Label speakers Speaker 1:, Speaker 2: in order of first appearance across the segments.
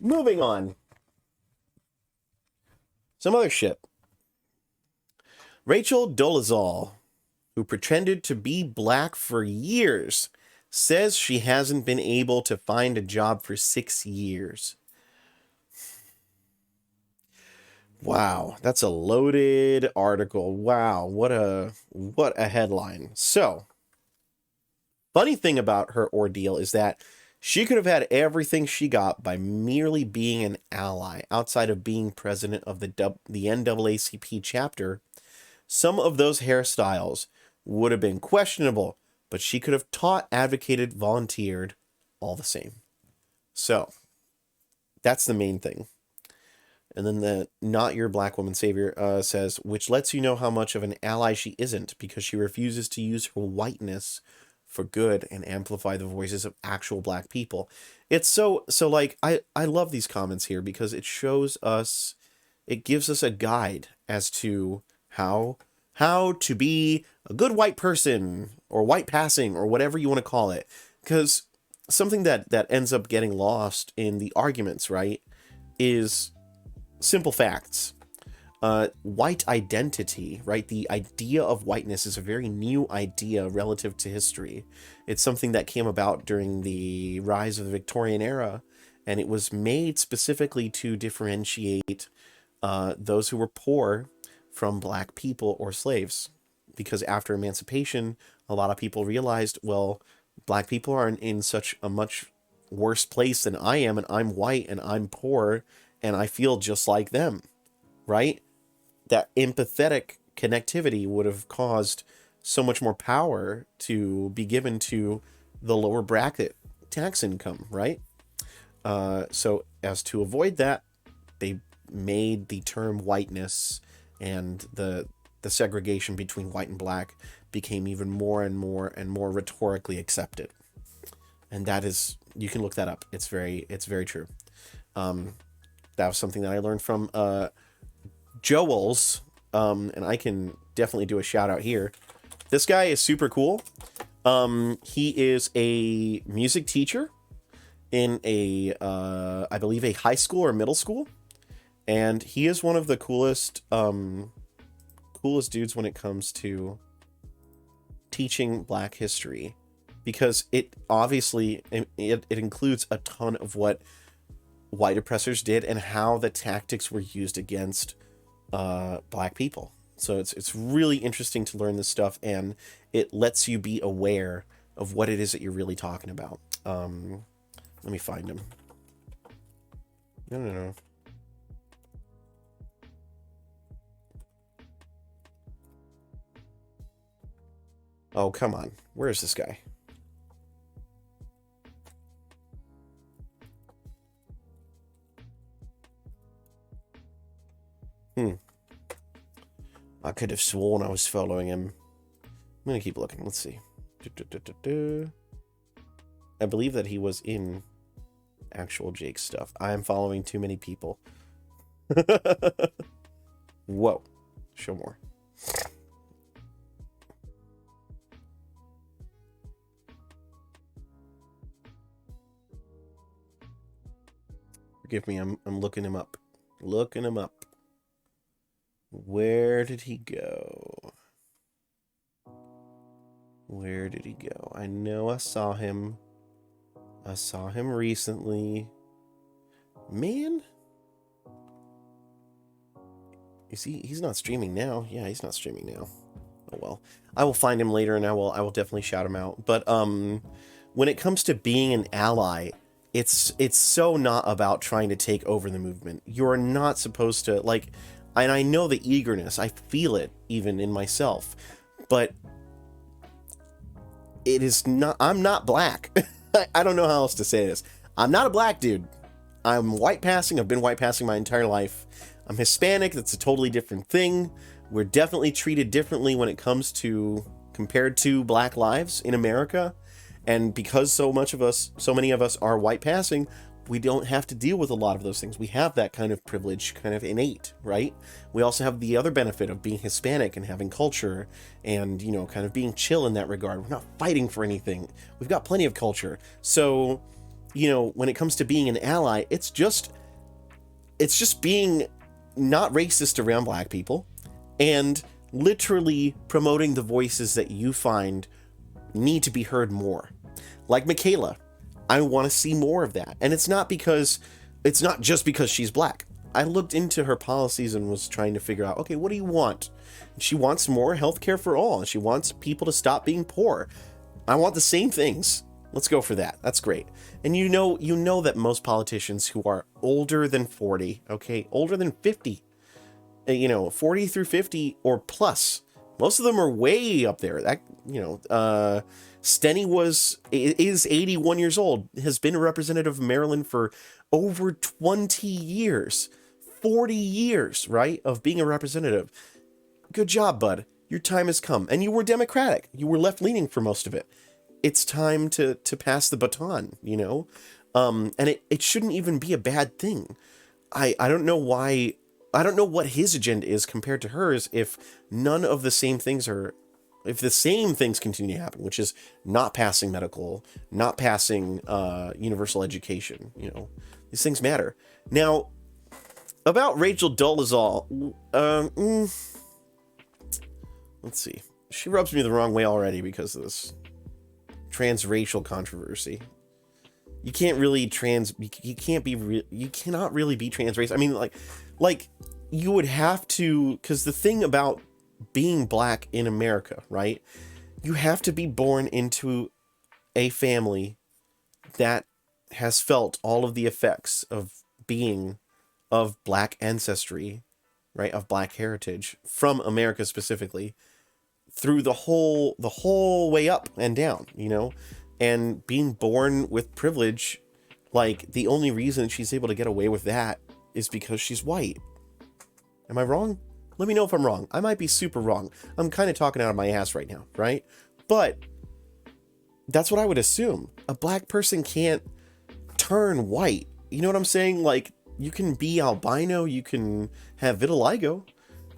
Speaker 1: Moving on. Some other shit. Rachel Dolezal, who pretended to be black for years, says she hasn't been able to find a job for 6 years. Wow, that's a loaded article. Wow, what a headline. So, funny thing about her ordeal is that she could have had everything she got by merely being an ally outside of being president of the NAACP chapter. Some of those hairstyles would have been questionable, but she could have taught, advocated, volunteered all the same. So, that's the main thing. And then the Not Your Black Woman Savior says, which lets you know how much of an ally she isn't because she refuses to use her whiteness for good and amplify the voices of actual black people. It's so like, I love these comments here because it shows us, it gives us a guide as to how to be a good white person or white passing or whatever you want to call it. Because something that ends up getting lost in the arguments, right, is simple facts. White identity, right? The idea of whiteness is a very new idea relative to history. It's something that came about during the rise of the Victorian era, and it was made specifically to differentiate those who were poor from black people or slaves. Because after emancipation, a lot of people realized, well, black people are in such a much worse place than I am, and I'm white and I'm poor, and I feel just like them, right? That empathetic connectivity would have caused so much more power to be given to the lower bracket tax income, right? So as to avoid that, they made the term whiteness, and the segregation between white and black became even more and more and more rhetorically accepted. And that is, you can look that up. It's very true. That was something that I learned from Joel's, and I can definitely do a shout out here. This guy is super cool. He is a music teacher in a, I believe, a high school or middle school, and he is one of the coolest dudes when it comes to teaching black history, because it obviously it includes a ton of what white oppressors did and how the tactics were used against black people. So it's really interesting to learn this stuff, and it lets you be aware of what it is that you're really talking about. Let me find him. No. Oh, come on. Where is this guy? I could have sworn I was following him. I'm going to keep looking. Let's see. I believe that he was in actual Jake stuff. I am following too many people. Whoa. Show more. Forgive me, I'm looking him up. Looking him up. Where did he go? Where did he go? I know I saw him. I saw him recently. Man. Is he's not streaming now? Yeah, he's not streaming now. Oh well. I will find him later and I will definitely shout him out. But when it comes to being an ally, it's so not about trying to take over the movement. You're not supposed to, like, and I know the eagerness. I feel it even in myself. But it is not, I'm not black. I don't know how else to say this. I'm not a black dude. I'm white passing. I've been white passing my entire life. I'm Hispanic. That's a totally different thing. We're definitely treated differently when it comes to, compared to black lives in America. And because so many of us are white passing, we don't have to deal with a lot of those things. We have that kind of privilege, kind of innate, right? We also have the other benefit of being Hispanic and having culture and, you know, kind of being chill in that regard. We're not fighting for anything. We've got plenty of culture. So when it comes to being an ally, it's just being not racist around black people and literally promoting the voices that you find need to be heard more. Like Michaela, I want to see more of that. And it's not just because she's black. I looked into her policies and was trying to figure out, okay, what do you want? She wants more healthcare for all. She wants people to stop being poor. I want the same things. Let's go for that. That's great. And you know that most politicians who are older than 40, okay, older than 50, 40 through 50 or plus, most of them are way up there. That, Steny is 81 years old, has been a representative of Maryland for over 20 years, 40 years, right, of being a representative. Good job, bud. Your time has come. And you were Democratic. You were left-leaning for most of it. It's time to pass the baton, and it shouldn't even be a bad thing. I don't know why. I don't know what his agenda is compared to hers if none of the same things if the same things continue to happen, which is not passing medical, not passing universal education. These things matter. Now, about Rachel Dolezal, let's see. She rubs me the wrong way already because of this transracial controversy. You can't really you cannot really be transracial. I mean, like you would have to, because the thing about being black in America, right? You have to be born into a family that has felt all of the effects of being of black ancestry, right? Of black heritage from America specifically, through the whole way up and down, and being born with privilege. Like, the only reason she's able to get away with that is because she's white. Am I wrong? Let me know if I'm wrong. I might be super wrong. I'm kind of talking out of my ass right now, right? But that's what I would assume. A black person can't turn white. You know what I'm saying? Like, you can be albino, you can have vitiligo.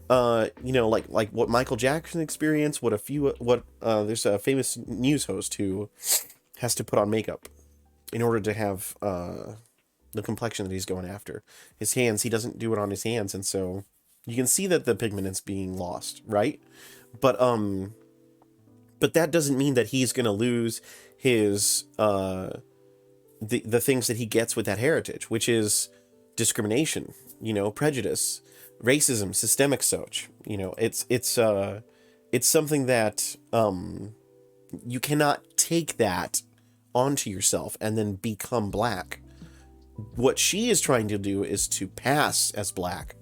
Speaker 1: Like what Michael Jackson experienced, there's a famous news host who has to put on makeup in order to have the complexion that he's going after. His hands, he doesn't do it on his hands, and so you can see that the pigment is being lost, right? But that doesn't mean that he's going to lose his the things that he gets with that heritage, which is discrimination, prejudice, racism, systemic such. It's something that you cannot take that onto yourself and then become black. What she is trying to do is to pass as black.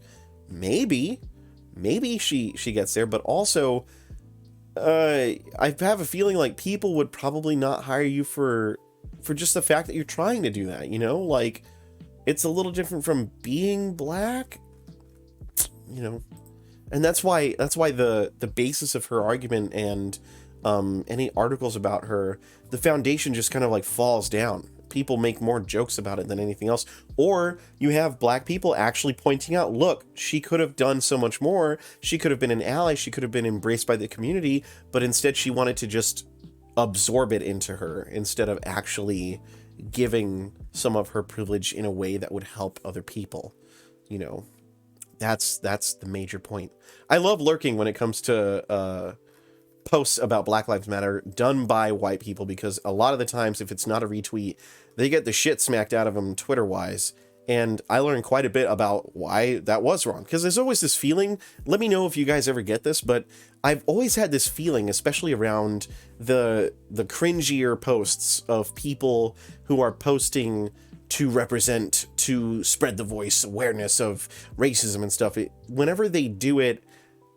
Speaker 1: Maybe she gets there, but also I have a feeling like people would probably not hire you for just the fact that you're trying to do that, like, it's a little different from being black, and that's why the basis of her argument and any articles about her, the foundation just kind of like falls down. People make more jokes about it than anything else. Or you have black people actually pointing out, look, she could have done so much more. She could have been an ally. She could have been embraced by the community, but instead she wanted to just absorb it into her instead of actually giving some of her privilege in a way that would help other people. That's the major point. I love lurking when it comes to posts about Black Lives Matter done by white people, because a lot of the times, if it's not a retweet, they get the shit smacked out of them Twitter-wise. And I learned quite a bit about why that was wrong. Because there's always this feeling, let me know if you guys ever get this, but I've always had this feeling, especially around the cringier posts of people who are posting to represent, to spread the voice, awareness of racism and stuff. Whenever they do it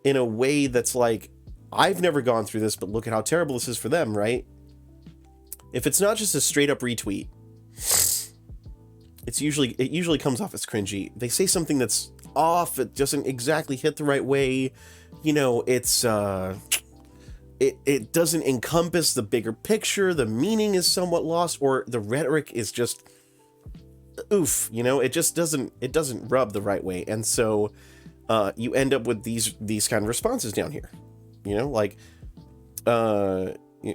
Speaker 1: in a way that's like, I've never gone through this, but look at how terrible this is for them, right? If it's not just a straight up retweet, it usually comes off as cringy. They say something that's off, it doesn't exactly hit the right way. It's it doesn't encompass the bigger picture, the meaning is somewhat lost, or the rhetoric is just oof, it just doesn't rub the right way. And so you end up with these kind of responses down here.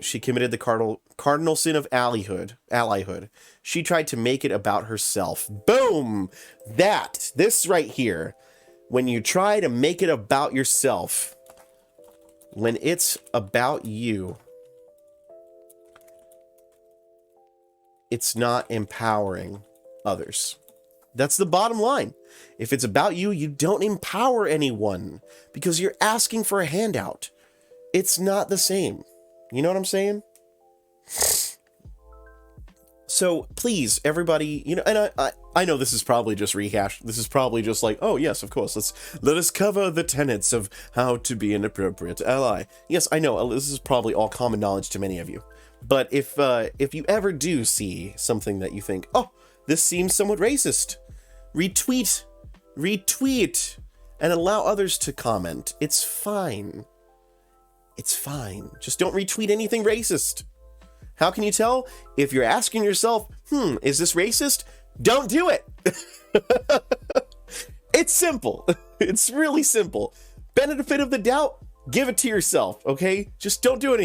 Speaker 1: She committed the cardinal sin of allyhood. She tried to make it about herself. Boom! This right here. When you try to make it about yourself, when it's about you, it's not empowering others. That's the bottom line. If it's about you, you don't empower anyone because you're asking for a handout. It's not the same. You know what I'm saying? So please, everybody, and I know this is probably just rehash. This is probably just like, oh yes, of course. Let us cover the tenets of how to be an appropriate ally. Yes, I know this is probably all common knowledge to many of you. But if you ever do see something that you think, oh, this seems somewhat racist, retweet, and allow others to comment. It's fine. It's fine. Just don't retweet anything racist. How can you tell? If you're asking yourself, is this racist? Don't do it. It's simple. It's really simple. Benefit of the doubt, give it to yourself, okay? Just don't do anything.